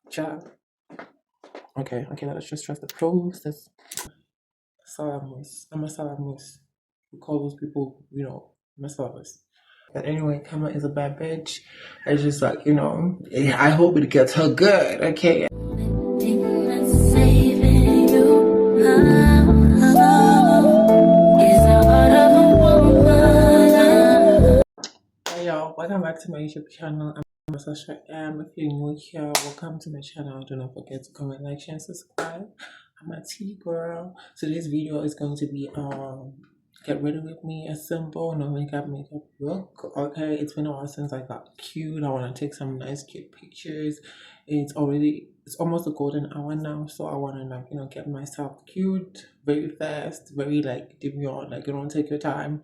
Ciao. Okay, let's just trust the process. Salamus. I'm a salamus. We call those people, I'm a salamus. But anyway, Kama is a bad bitch. I just like, I hope it gets her good, okay? Hey y'all, welcome back to my YouTube channel. I'm Sasha M. If you're new here, welcome to my channel. Do not forget to comment, like, share, and subscribe. I'm a tea girl. So this video is going to be get ready with me, a simple no makeup look. Okay, it's been a while since I got cute. I want to take some nice cute pictures. It's almost a golden hour now, so I want to get myself cute very fast, very like demure, like take your time,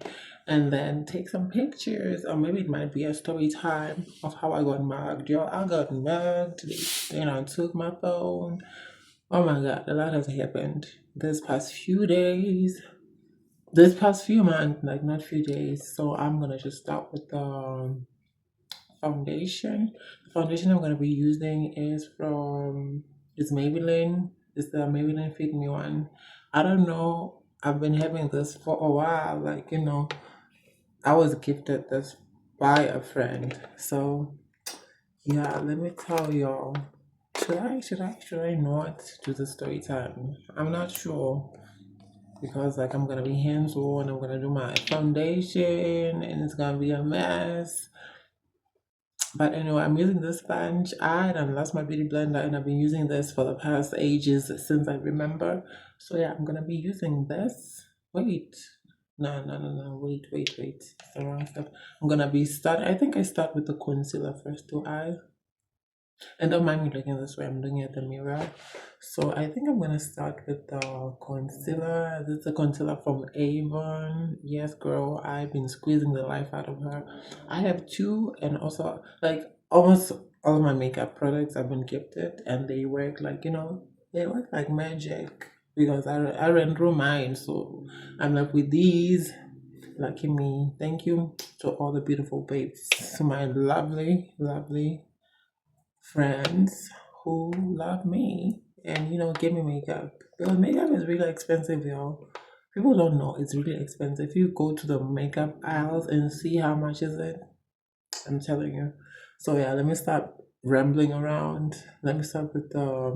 and then take some pictures, or maybe it might be a story time of how I got mugged. Yo, I got mugged. Took my phone. Oh my god, a lot has happened this past few days, this past few months, like not few days. So I'm gonna just start with the foundation. The foundation I'm gonna be using is from it's Maybelline. It's the Maybelline Fit Me one. I don't know. I've been having this for a while. Like I was gifted this by a friend. So yeah, let me tell y'all. Should I not do the story time? I'm not sure because like I'm gonna be hands on. I'm gonna do my foundation and it's gonna be a mess. But anyway, I'm using this sponge. I done lost my beauty blender and I've been using this for the past ages since I remember. So yeah, I'm gonna be using this. Wait. No. Wait. It's the wrong stuff. I'm gonna be I think I start with the concealer first, do I? And don't mind me looking this way, I'm looking at the mirror. So I think I'm gonna start with the concealer. This is a concealer from Avon. Yes, girl, I've been squeezing the life out of her. I have two, and also like almost all of my makeup products I've been gifted, and they work like they work like magic because I ran through mine. So I'm left with these. Lucky me. Thank you to all the beautiful babes, to my lovely friends who love me and give me makeup, because makeup is really expensive, y'all. People don't know it's really expensive. If you go to the makeup aisles and see how much is it, I'm telling you. So yeah, let me stop rambling around. Let me start with the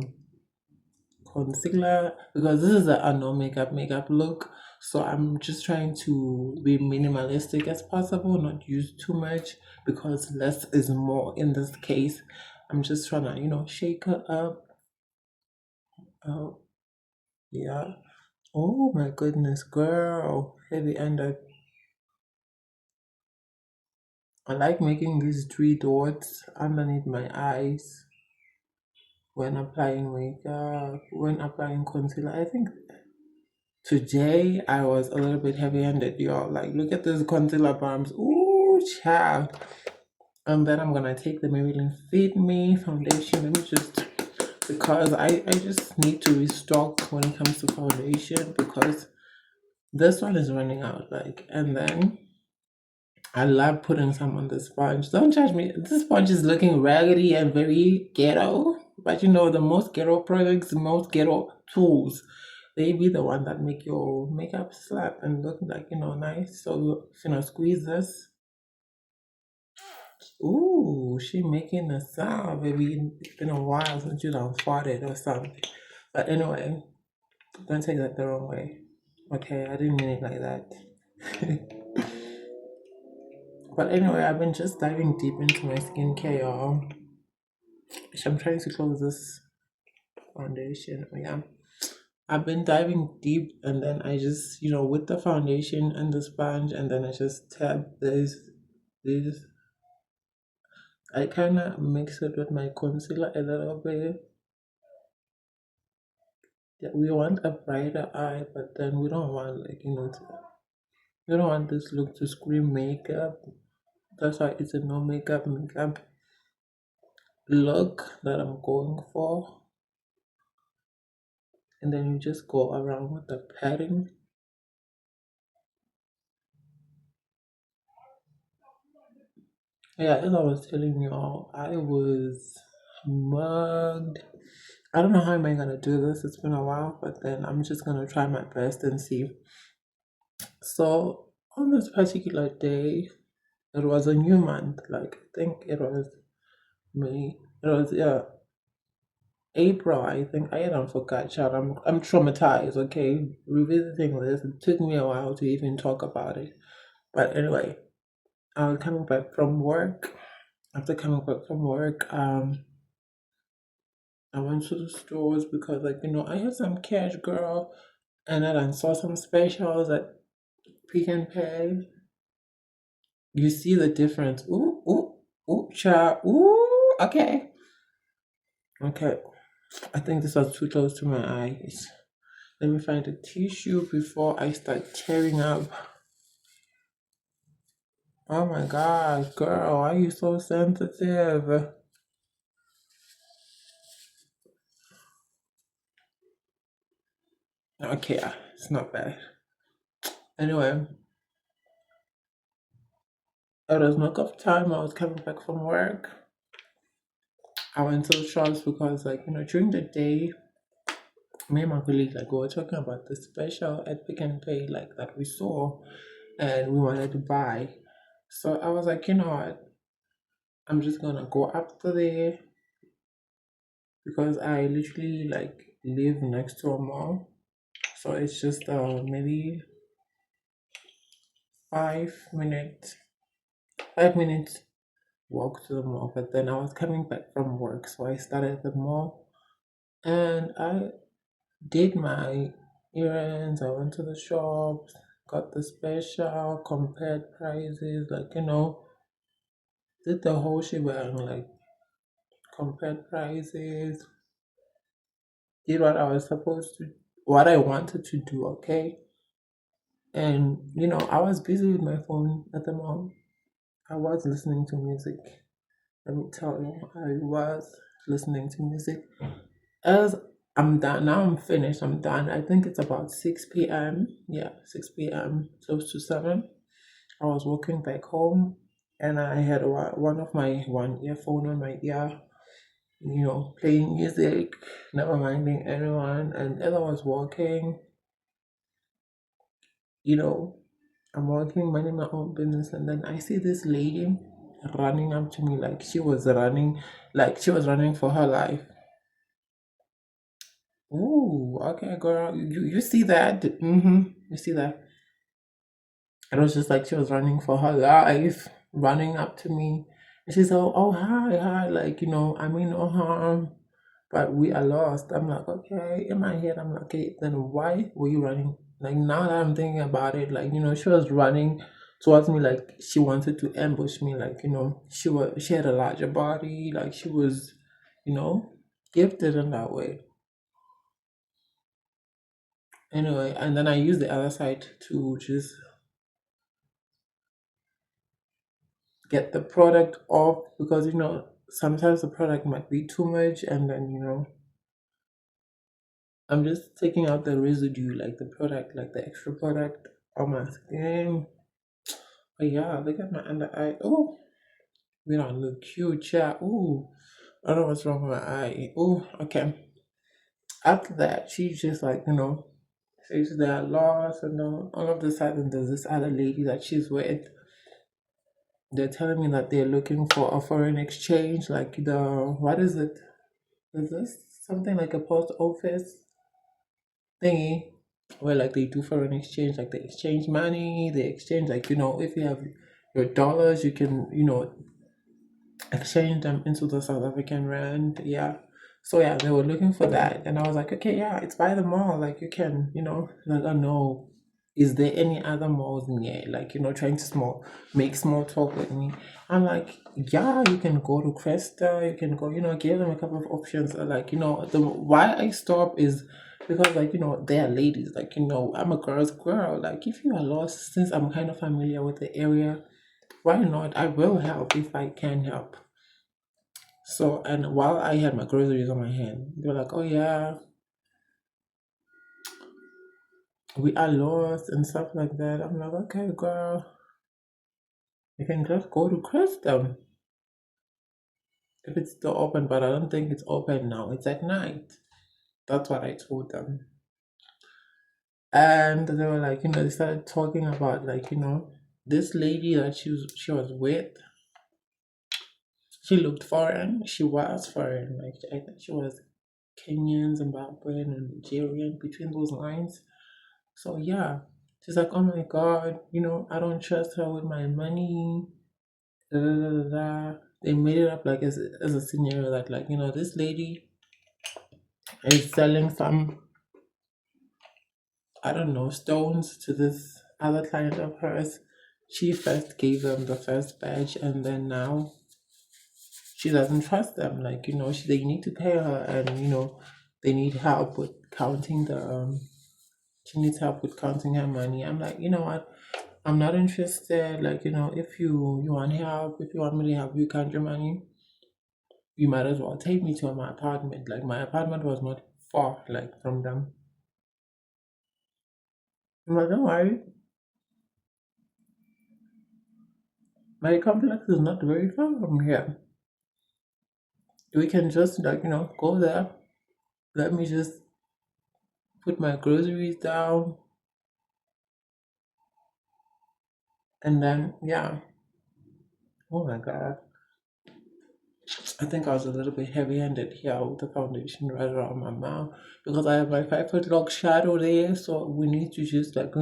concealer because this is a no makeup look. So I'm just trying to be minimalistic as possible, not use too much because less is more in this case. I'm just trying to, shake her up. Oh, yeah. Oh my goodness, girl. Heavy ended. I like making these three dots underneath my eyes when applying makeup, when applying concealer. I think today I was a little bit heavy-handed, y'all. Like, look at these concealer balms. Ooh, child. And then I'm gonna take the Maybelline Fit Me foundation. Let me just, because I just need to restock when it comes to foundation because this one is running out. Like, and then I love putting some on the sponge. Don't judge me. This sponge is looking raggedy and very ghetto. But the most ghetto products, the most ghetto tools, they be the one that make your makeup slap and look like, nice. So, squeeze this. Ooh, she making a sound, baby. It's been a while since you done farted or something. But anyway, don't take that the wrong way. Okay, I didn't mean it like that. But anyway, I've been just diving deep into my skincare, y'all. I'm trying to close this foundation. Oh, yeah. I've been diving deep and then I just, with the foundation and the sponge, and then I just tap this. I kind of mix it with my concealer a little bit. Yeah, we want a brighter eye, but then we don't want, like, we don't want this look to scream makeup. That's why it's a no makeup look that I'm going for. And then you just go around with the padding. Yeah, as I was telling y'all, I was mugged. I don't know how am I gonna do this. It's been a while, but then I'm just gonna try my best and see. So on this particular day, it was a new month. Like I think it was May. It was April. I think I don't forgot, child. I'm traumatized. Okay, revisiting this. It took me a while to even talk about it. But anyway, I was coming back from work. After coming back from work, I went to the stores because, like, I had some cash, girl, and then I saw some specials at Pick and Pay. You see the difference. Ooh, ooh, ooh, child. Ooh, okay. Okay. I think this was too close to my eyes. Let me find a tissue before I start tearing up. Oh my god, girl, why are you so sensitive? Okay, it's not bad. Anyway, it was knock off time. I was coming back from work. I went to the shops because, like, during the day, me and my colleague, like, we were talking about the special at Pick and Pay, like, that we saw and we wanted to buy. So I was like, you know what? I'm just gonna go up to there because I literally, like, live next to a mall. So it's just maybe 5 minutes, 5 minutes walk to the mall. But then I was coming back from work, so I started at the mall and I did my errands. I went to the shops, got the special, compared prices, like did the whole shebang, like compared prices, did what I was supposed to, what I wanted to do, okay? And I was busy with my phone at the mall. I was listening to music. Let me tell you, I was listening to music. As I'm done now, I'm finished. I'm done. I think it's about 6 p.m. Yeah, 6 p.m. close to 7. I was walking back home, and I had one of my one earphone on my ear, playing music, never minding anyone. And as I was walking, you know, I'm working, minding my own business, and then I see this lady running up to me like she was running for her life. Ooh, okay, girl, you see that? You see that? It was just like she was running for her life, running up to me, and she's like, "Oh, hi, hi," like I mean no harm, but we are lost. I'm like, okay, in my head, I'm like, okay, then why were you running? Like now that I'm thinking about it, like she was running towards me like she wanted to ambush me, like she had a larger body, like she was, you know, gifted in that way. Anyway, and then I used the other side to just get the product off because sometimes the product might be too much, and then I'm just taking out the residue, like the product, like the extra product on my skin. But yeah, look at my under eye. Oh, we don't look cute, chat. Oh, I don't know what's wrong with my eye. Oh, okay. After that, she just like says they are lost, and then all of a sudden there's this other lady that she's with. They're telling me that they're looking for a foreign exchange, like what is it? Is this something like a post office thingy where like they do foreign exchange, like they exchange money, they exchange like if you have your dollars, you can exchange them into the South African rand. Yeah. So yeah, they were looking for that, and I was like, okay, yeah, it's by the mall. Like you can, like I know. Is there any other malls near? Like trying to make small talk with me. I'm like, yeah, you can go to Cresta. You can go, give them a couple of options. Like the why I stop is because like they are ladies. Like I'm a girl's girl. Like if you are lost, since I'm kind of familiar with the area, why not? I will help if I can help. So, and while I had my groceries on my hand, they were like, "Oh yeah, we are lost and stuff like that." I'm like, "Okay, girl, you can just go to Custom." if it's still open, but I don't think it's open now. It's at night. That's what I told them. And they were like, they started talking about like, this lady that she was with, she looked foreign. She was foreign. Like I think she was Kenyan, Zimbabwean, and Nigerian between those lines. So yeah, she's like, oh my god, I don't trust her with my money. Da, da, da, da, da. They made it up like as a scenario that like this lady is selling some, I don't know, stones to this other client of hers. She first gave them the first batch, and then now she doesn't trust them. Like they need to pay her, and they need help with counting the. She needs help with counting her money. I'm like, you know what? I'm not interested. Like if you want help, if you want me to help you count your money, you might as well take me to my apartment. Like my apartment was not far, like from them. I'm like, don't worry, my complex is not very far from here. We can just like go there. Let me just put my groceries down, and then yeah. Oh my god, I think I was a little bit heavy-handed here with the foundation right around my mouth because I have my 5 foot long shadow there. So we need to just like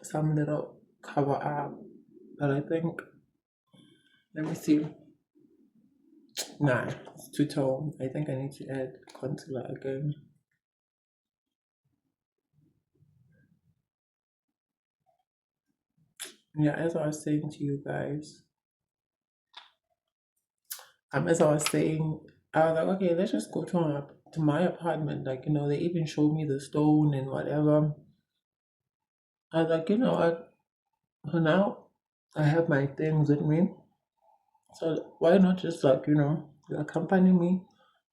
some little cover up. But I think, let me see. Nah, it's too tall. I think I need to add concealer again. Yeah, as I was saying to you guys, as I was saying, I was like, okay, let's just go to my apartment. Like, they even showed me the stone and whatever. I was like, you know what? For now, I have my things with me. So why not just like, you accompany me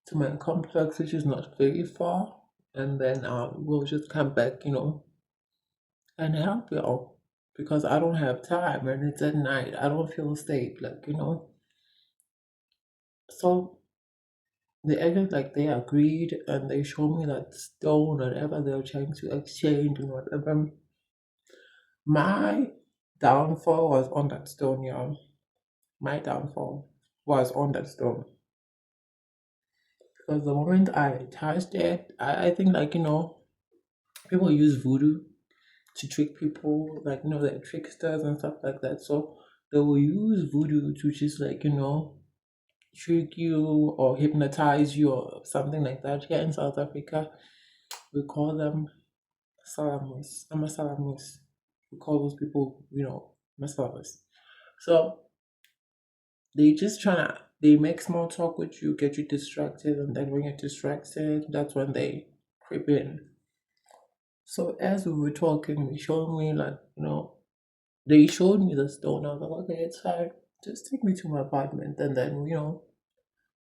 to my complex, which is not very far, and then we'll just come back, and help you out because I don't have time and it's at night. I don't feel safe, like So they acted like they agreed and they showed me that stone, whatever they were trying to exchange and whatever. My downfall was on that stone, y'all. My downfall was on that stone. Because the moment I touched it, I think like, people use voodoo to trick people, like, they're tricksters and stuff like that. So they will use voodoo to just like, trick you or hypnotize you or something like that. Here in South Africa, we call them salamus. I'm a salamus. We call those people, masalas. So they make small talk with you, get you distracted, and then when you're distracted, that's when they creep in. So as we were talking, they showed me like, they showed me the stone. I was like, okay, it's fine. Just take me to my apartment and then,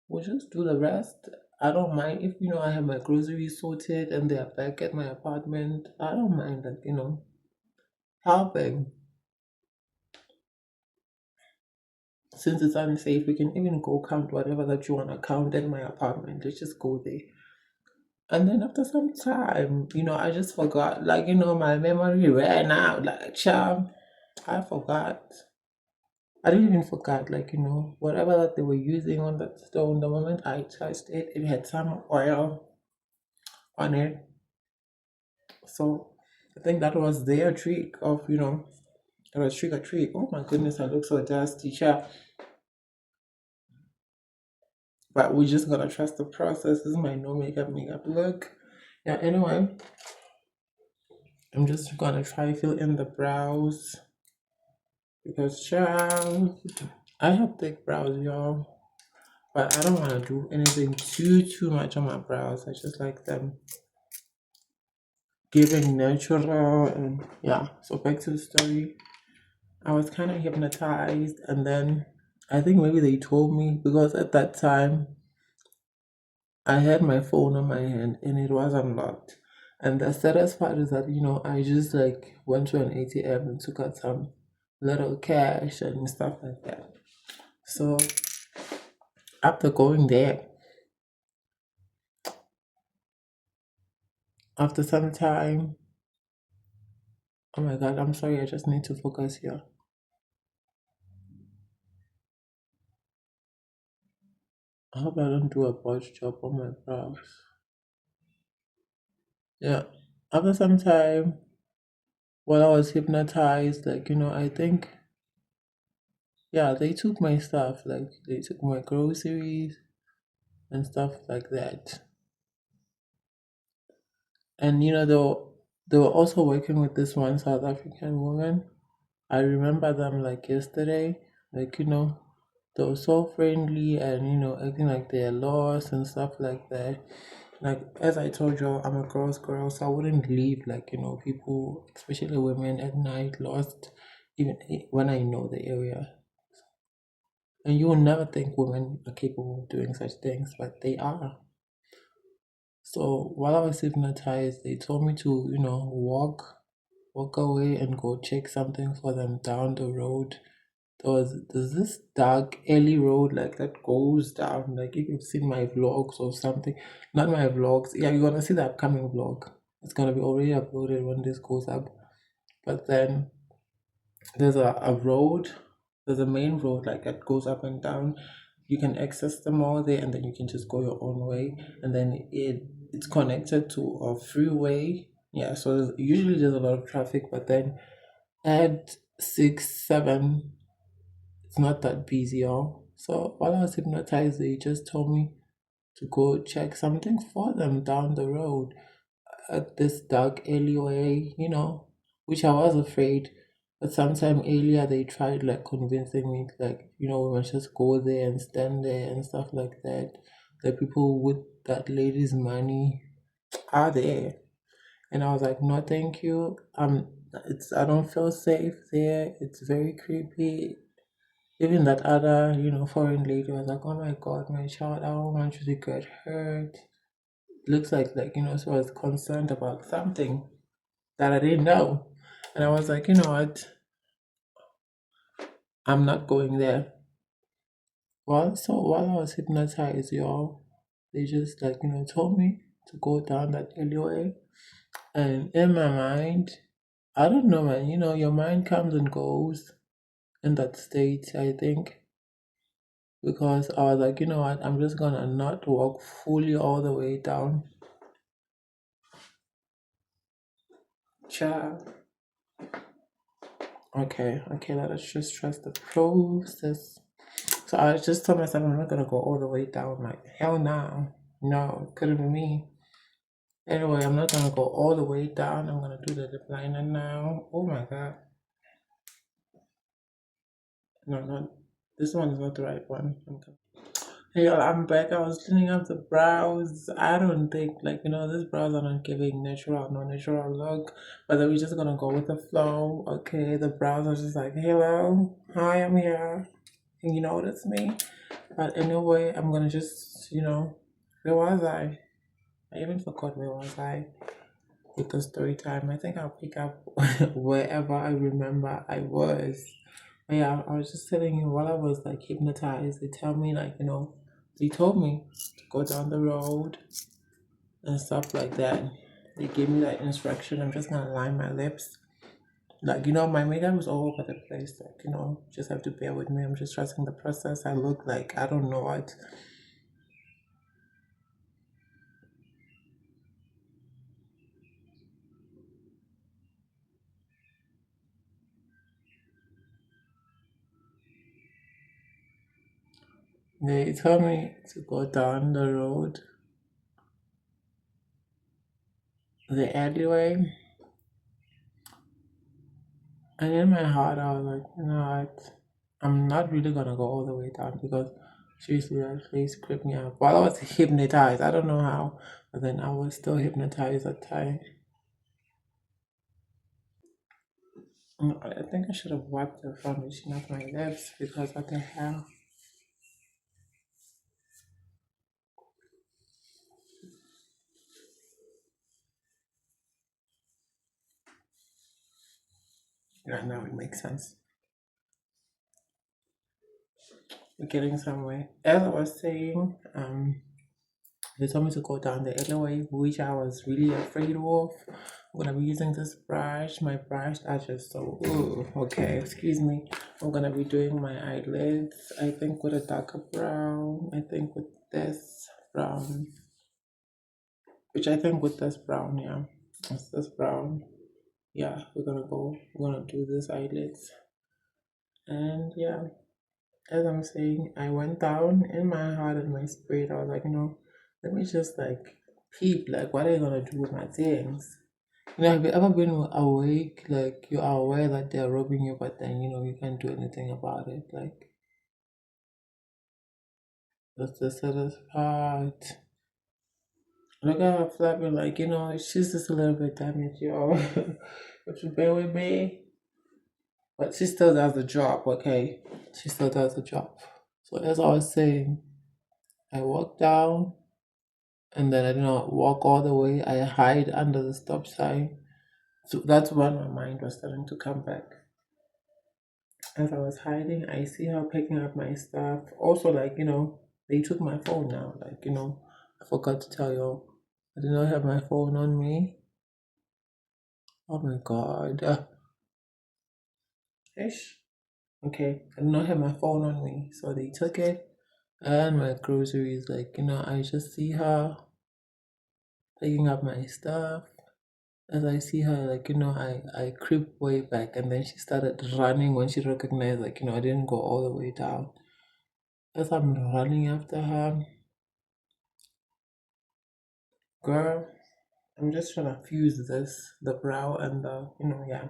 we'll just do the rest. I don't mind if, I have my groceries sorted and they're back at my apartment. I don't mind that, helping. Since it's unsafe, we can even go count whatever that you want to count in my apartment. Let's just go there. And then after some time, I just forgot. Like, my memory ran out. Like, child, I forgot. I didn't even forget. Like, whatever that they were using on that stone, the moment I touched it, it had some oil on it. So I think that was their trick of, it was trick or treat. Oh my goodness, I look so dusty, child. But we just gotta trust the process. This is my no makeup look. Yeah, anyway, I'm just gonna try to fill in the brows because child, I have thick brows, y'all. But I don't wanna do anything too much on my brows. I just like them giving natural and yeah. So back to the story. I was kind of hypnotized and then I think maybe they told me because at that time I had my phone on my hand and it was unlocked. And the saddest part is that, I just like went to an ATM and took out some little cash and stuff like that. So after going there, after some time, oh my god, I'm sorry, I just need to focus here. I hope I don't do a botch job on my brows. Yeah. After some time, while I was hypnotized, like, I think, yeah, they took my stuff, like, they took my groceries and stuff like that. And, they were also working with this one South African woman. I remember them like yesterday. Like, they were so friendly and, acting like they're lost and stuff like that. Like, as I told you, I'm a girl's girl, so I wouldn't leave, like, people, especially women, at night lost, even when I know the area. And you will never think women are capable of doing such things, but they are. So while I was hypnotized, they told me to, walk away and go check something for them down the road. There's this dark alley road like that goes down. Like if you've seen my vlogs or something, not my vlogs. Yeah, you're gonna see the upcoming vlog. It's gonna be already uploaded when this goes up. But then there's a road. There's a main road like that goes up and down. You can access the mall there, and then you can just go your own way. And then it's connected to a freeway. Yeah, so usually there's a lot of traffic, but then at 6, 7, it's not that busy, y'all. So while I was hypnotized, they just told me to go check something for them down the road at this dark alleyway, which I was afraid. But sometime earlier they tried like convincing me like, we must just go there and stand there and stuff like that. The people with that lady's money are there. And I was like, no, thank you. I don't feel safe there. It's very creepy. Even that other, foreign lady was like, oh my god, my child, I don't want you to get hurt. Looks like, she was concerned about something that I didn't know. And I was like, you know what? I'm not going there. Well, so while I was hypnotized, y'all, they just like, told me to go down that alleyway. And in my mind, I don't know, man, your mind comes and goes in that state, I think. Because I was like, you know what, I'm just gonna not walk fully all the way down. Child. Okay, let us just trust the process. So I just told myself I'm not gonna go all the way down. Like hell no, no, couldn't be me. Anyway, I'm not gonna go all the way down. I'm gonna do the lip liner now. Oh my god, no, not this one is not the right one. Hey y'all, I'm back. I was cleaning up the brows. I don't think like these brows are not giving natural, no natural look. But then we're just gonna go with the flow. Okay, the brows are just like, hello, hi, I'm here. And you know that's me. But anyway, I'm gonna just, where was I? I even forgot where was I with the story time. I think I'll pick up wherever I remember I was. But yeah, I was just telling you while I was like hypnotized, they tell me like, they told me to go down the road and stuff like that. They gave me that instruction. I'm just gonna line my lips. Like, my makeup was all over the place. Like, just have to bear with me. I'm just trusting the process. I look like I don't know what. They told me to go down the road, the alleyway. And in my heart, I was like, you know what? I'm not really gonna go all the way down because seriously, that place creeped me out. While I was hypnotized, I don't know how, but then I was still hypnotized at time. I think I should have wiped the foundation off my lips because what the hell? Yeah, now it makes sense. We're getting somewhere. As I was saying, they told me to go down the alleyway, which I was really afraid of. I'm gonna be using this brush. My brush are just so ooh, okay, excuse me. I'm gonna be doing my eyelids, I think with a darker brown. I think with this brown. Which I think with this brown, yeah. It's this brown. Yeah, we're gonna do this eyelids. And yeah, as I'm saying, I went down in my heart and my spirit. I was like, let me just like peep, like, what are you gonna do with my things? Have you ever been awake, like you are aware that they're robbing you, but then you can't do anything about it? Like, that's the saddest part. Look at her flapping, like, she's just a little bit damaged, yo. If you bear with me, but she still does the job, okay? She still does the job. So, as I was saying, I walked down and then I did not walk all the way. I hide under the stop sign. So that's when my mind was starting to come back. As I was hiding, I see her picking up my stuff. Also, like, they took my phone now. Like, I forgot to tell you, I did not have my phone on me. Oh my god. Ish. Okay, I did not have my phone on me. So they took it and my groceries. Like, I just see her picking up my stuff. As I see her, like, I creep way back and then she started running when she recognized, like, I didn't go all the way down. As I'm running after her, girl, I'm just trying to fuse this, the brow and yeah.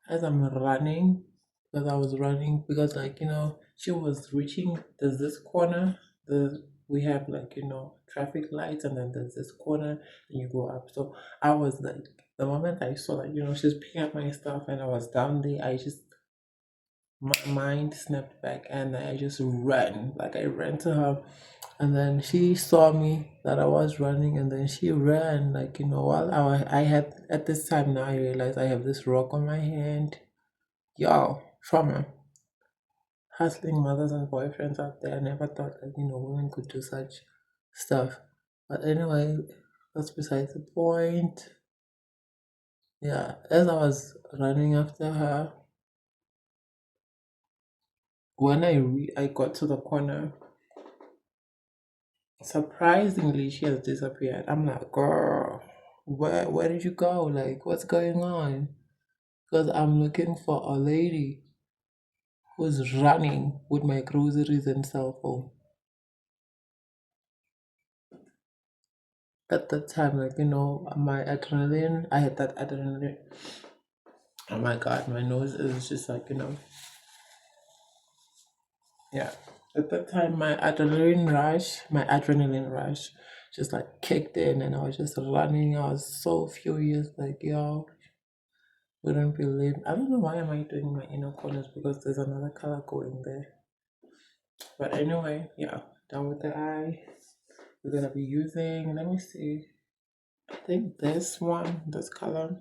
As I'm running, because I was running, because, like, she was reaching, there's this corner, we have, like, traffic lights, and then there's this corner, and you go up. So I was like, the moment I saw that, she's picking up my stuff and I was down there, my mind snapped back and I just ran. Like, I ran to her and then she saw me that I was running and then she ran. Like, while I had, at this time now, I realized I have this rock on my hand. Yo, trauma. Hustling mothers and boyfriends out there. I never thought that, women could do such stuff. But anyway, that's besides the point. Yeah, as I was running after her, when I got to the corner, surprisingly, she has disappeared. I'm like, girl, where did you go? Like, what's going on? Because I'm looking for a lady who's running with my groceries and cell phone. At that time, like, my adrenaline, I had that adrenaline. Oh my god, my nose is just like, yeah. At that time, my adrenaline rush just like kicked in and I was just running. I was so furious, like, yo, wouldn't believe. I don't know why am I doing my inner corners because there's another color going there. But anyway, yeah, done with the eye. We're gonna be using. Let me see. I think this one, this color,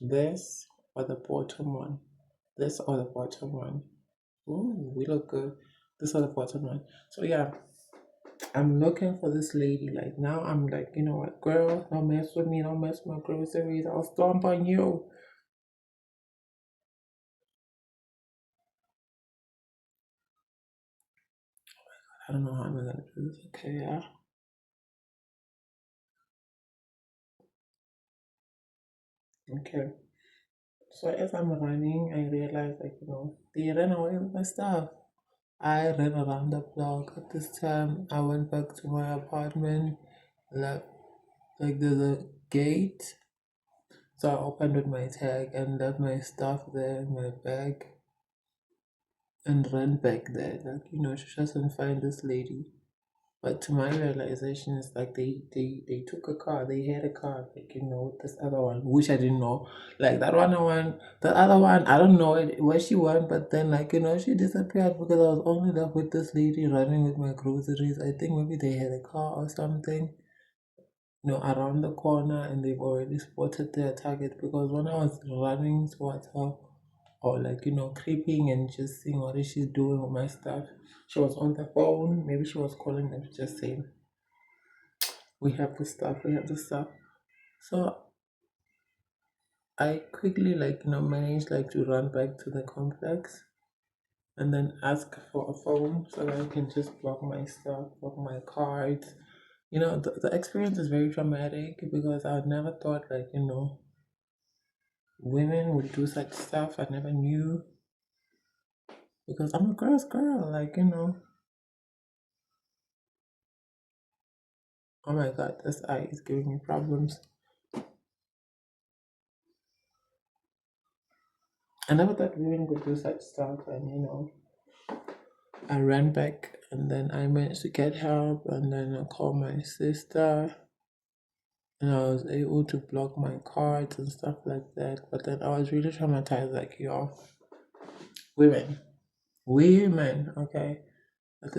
this or the bottom one, this or the bottom one. Ooh, we look good. This or the bottom one. So yeah, I'm looking for this lady. Like, now, I'm like, you know what, girl, don't mess with me. Don't mess with my groceries. I'll stomp on you. I don't know how I'm gonna do this. Okay, yeah. Okay. So as I'm running, I realized, like, they ran away with my stuff. I ran around the block. At this time, I went back to my apartment. Like, there's a gate. So I opened with my tag and left my stuff there, my bag, and ran back there. Like, to just and find this lady. But to my realization, it's like they took a car. They had a car, like, with this other one, which I didn't know. Like, the other one, I don't know where she went. But then, like, she disappeared because I was only left with this lady running with my groceries. I think maybe they had a car or something. around the corner, and they've already spotted their target. Because when I was running towards her, or like creeping and just seeing what is she doing with my stuff, she was on the phone. Maybe she was calling them, just saying, we have the stuff. So I quickly managed to run back to the complex and then ask for a phone so that I can just block my stuff, block my cards. The experience is very traumatic because I never thought women would do such stuff. I never knew because I'm a girl's girl. Oh my god, this eye is giving me problems. I never thought women could do such stuff, and I ran back and then I managed to get help, and then I called my sister and I was able to block my cards and stuff like that. But then I was really traumatized, women, women, okay. At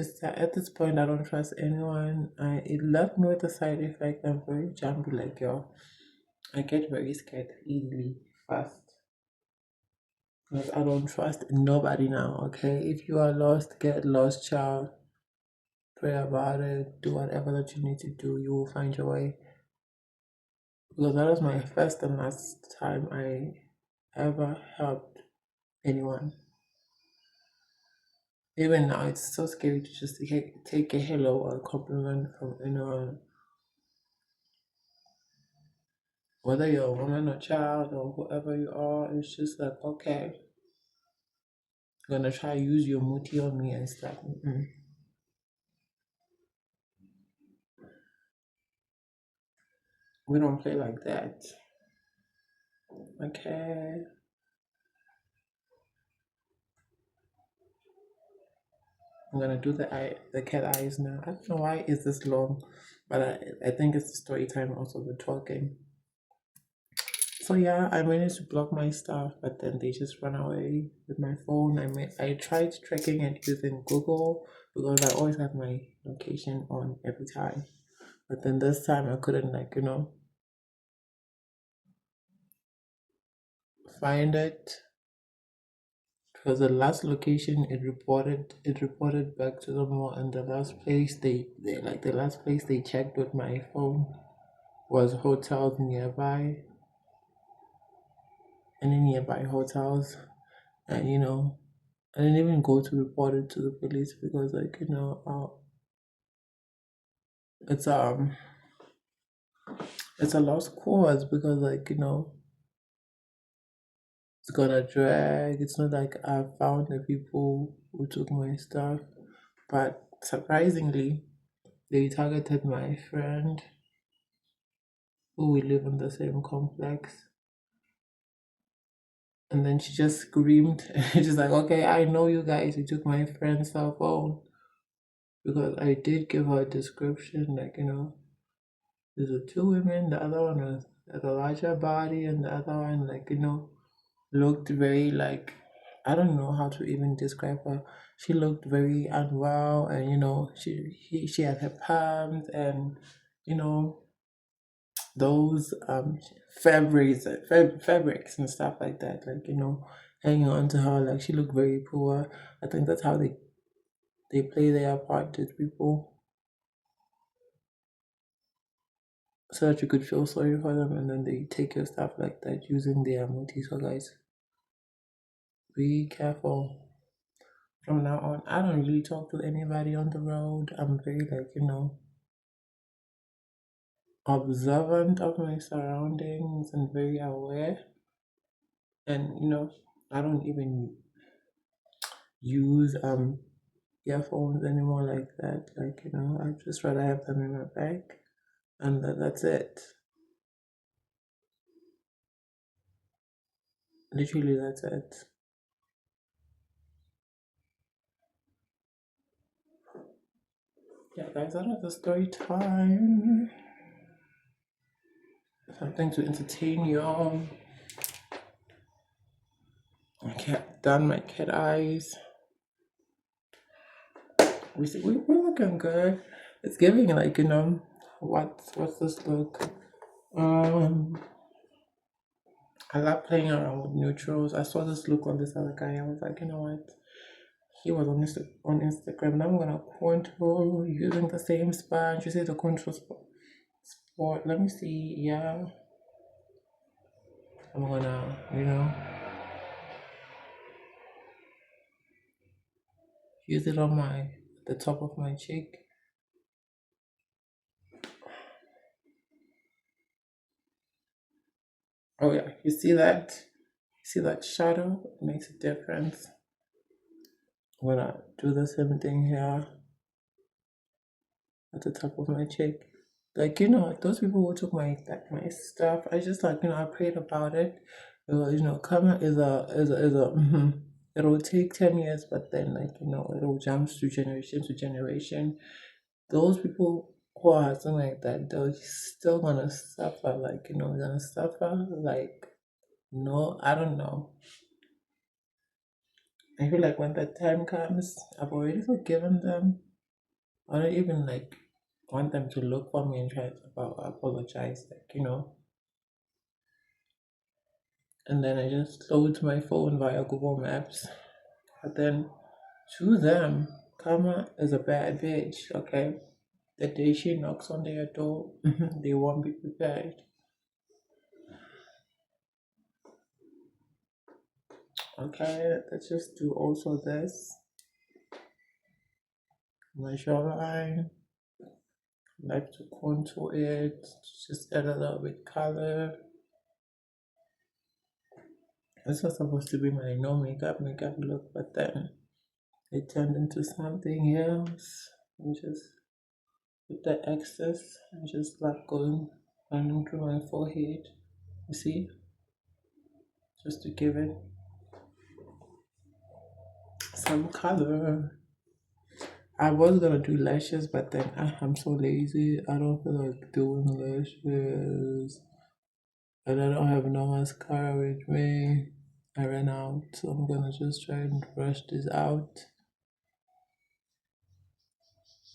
this point, I don't trust anyone. It left me with a side effect. I'm very jumpy, I get very scared easily, fast. Because I don't trust nobody now, okay? If you are lost, get lost, child. Pray about it. Do whatever that you need to do. You will find your way. Because that was my first and last time I ever helped anyone. Even now, it's so scary to just take a hello or a compliment from anyone. Whether you're a woman or child or whoever you are, it's just okay, I'm gonna try to use your muti on me and stuff. We don't play like that. Okay. I'm gonna do the cat eyes now. I don't know why it's this long, but I think it's the story time also the talking. So yeah, I managed to block my stuff, but then they just run away with my phone. I tried tracking it using Google because I always have my location on every time. But then this time I couldn't find it because the last location it reported back to the mall, and the last place the last place they checked with my phone was hotels nearby, any nearby hotels. And I didn't even go to report it to the police because it's it's a lost cause because it's gonna drag. It's not like I found the people who took my stuff, but surprisingly they targeted my friend who we live in the same complex. And then she just screamed. She's like, okay, I know you guys. You took my friend's cell phone. Because I did give her a description, there's two women. The other one was had a larger body, and the other one, looked very I don't know how to even describe her. She looked very unwell, and she had her palms, and you know those fabrics and stuff like that, hanging on to her. Like, she looked very poor. I think that's how they play their part with people so that you could feel sorry for them, and then they take your stuff like that using their multi. So guys, be careful. From now on, I don't really talk to anybody on the road. I'm very observant of my surroundings and very aware. And I don't even use earphones anymore like that. I just rather have them in my bag, and that's it. Literally, that's it. Yeah, guys, that was the story time. Something to entertain y'all. Okay, done my cat eyes. We're looking good. It's giving What's this look? Um, I love playing around with neutrals. I saw this look on this other guy. I was like, you know what? He was on Instagram. Now I'm gonna contour using the same sponge. You see the contour spot. Let me see. Yeah, I'm gonna, use it on the top of my cheek. Oh yeah, you see that? See that shadow? It makes a difference. I'm gonna do the same thing here at the top of my cheek. Like, those people who took my stuff, I just like, I prayed about it. Karma it'll take 10 years, but then like, it'll jump to generation. Those people who are something like that, they're still gonna suffer, like, gonna suffer, like, no, I don't know. I feel like when that time comes, I've already forgiven them. I don't even like want them to look for me and try to apologize, like, and then I just load my phone via Google Maps. But then to them, karma is a bad bitch, okay? The day she knocks on their door, they won't be prepared. Okay, let's just do also this. My jawline, like to contour it, just add a little bit color. This was supposed to be my no makeup look, but then it turned into something else. And just with the excess, and just like running through my forehead. You see, just to give it some color. I was gonna do lashes, but then I'm so lazy. I don't feel like doing lashes, and I don't have no mascara with me. I ran out, so I'm gonna just try and brush this out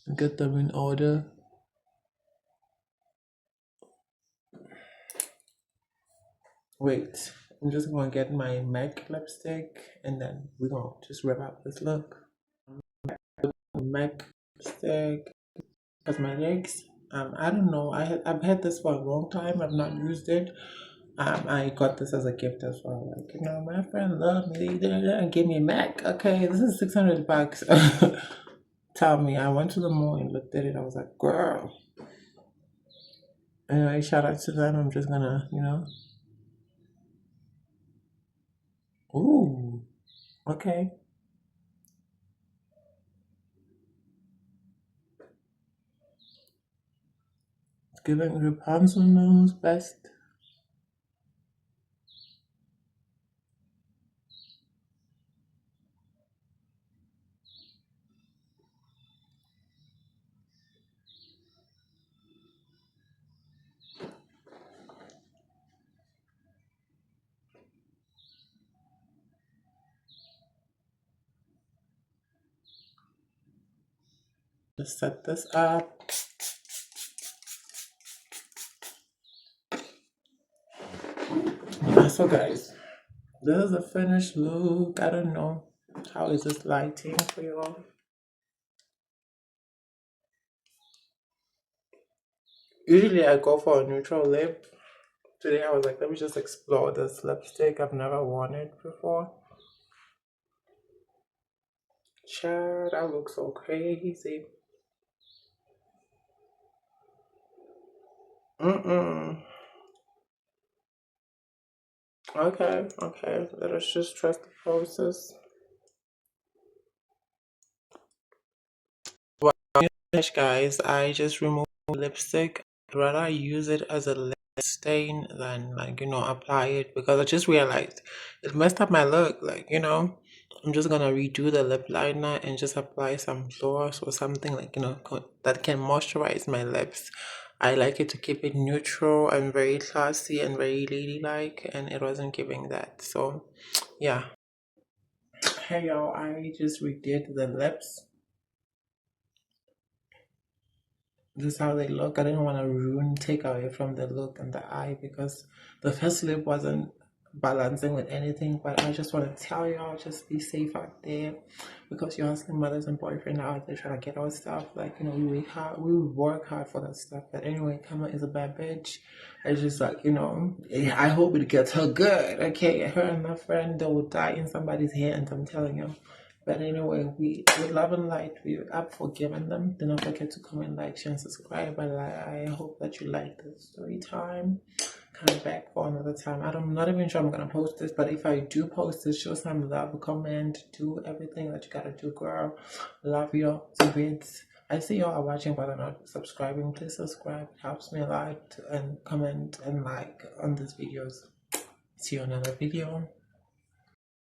and get them in order. Wait, I'm just gonna get my MAC lipstick and then we're gonna just wrap up this look. MAC lipstick, cosmetics. I don't know. I've had this for a long time. I've not used it. I got this as a gift as well. Like, my friend loved me. And gave me a MAC. Okay, this is $600. Tell me, I went to the mall and looked at it. I was like, girl. Anyway, shout out to them. I'm just gonna, Ooh, okay. Giving Rapunzel knows best. Just set this up. So guys, this is a finished look. I don't know how is this lighting for y'all. Usually I go for a neutral lip. Today I was like, let me just explore this lipstick. I've never worn it before. Child, that looks so crazy. Okay. Let us just trust the process. Well, guys, I just removed lipstick. I'd rather use it as a lip stain than like apply it because I just realized it messed up my look. Like I'm just gonna redo the lip liner and just apply some gloss or something like that can moisturize my lips. I like it to keep it neutral and very classy and very ladylike, and it wasn't giving that. So yeah. Hey y'all, I just redid the lips. this is how they look. I didn't want to take away from the look and the eye because the first lip wasn't balancing with anything. But I just want to tell y'all, just be safe out there because your husband, mothers, and boyfriend are out there trying to get our stuff. Like, you know, we work hard for that stuff. But anyway, Kama is a bad bitch. It's just like, you know, I hope it gets her good. Okay, her and my friend, they will die in somebody's hands, I'm telling you. But anyway, we with love and light, we have forgiven them. Do not forget to comment, like, share, and subscribe. But I hope that you like the story time. Come back for another time. I'm not even sure I'm gonna post this, but if I do post this, show some love, comment, do everything that you gotta do, girl. Love you to bits. I see y'all are watching but are not subscribing. Please subscribe. It helps me a lot. And comment and like on these videos. See you in another video.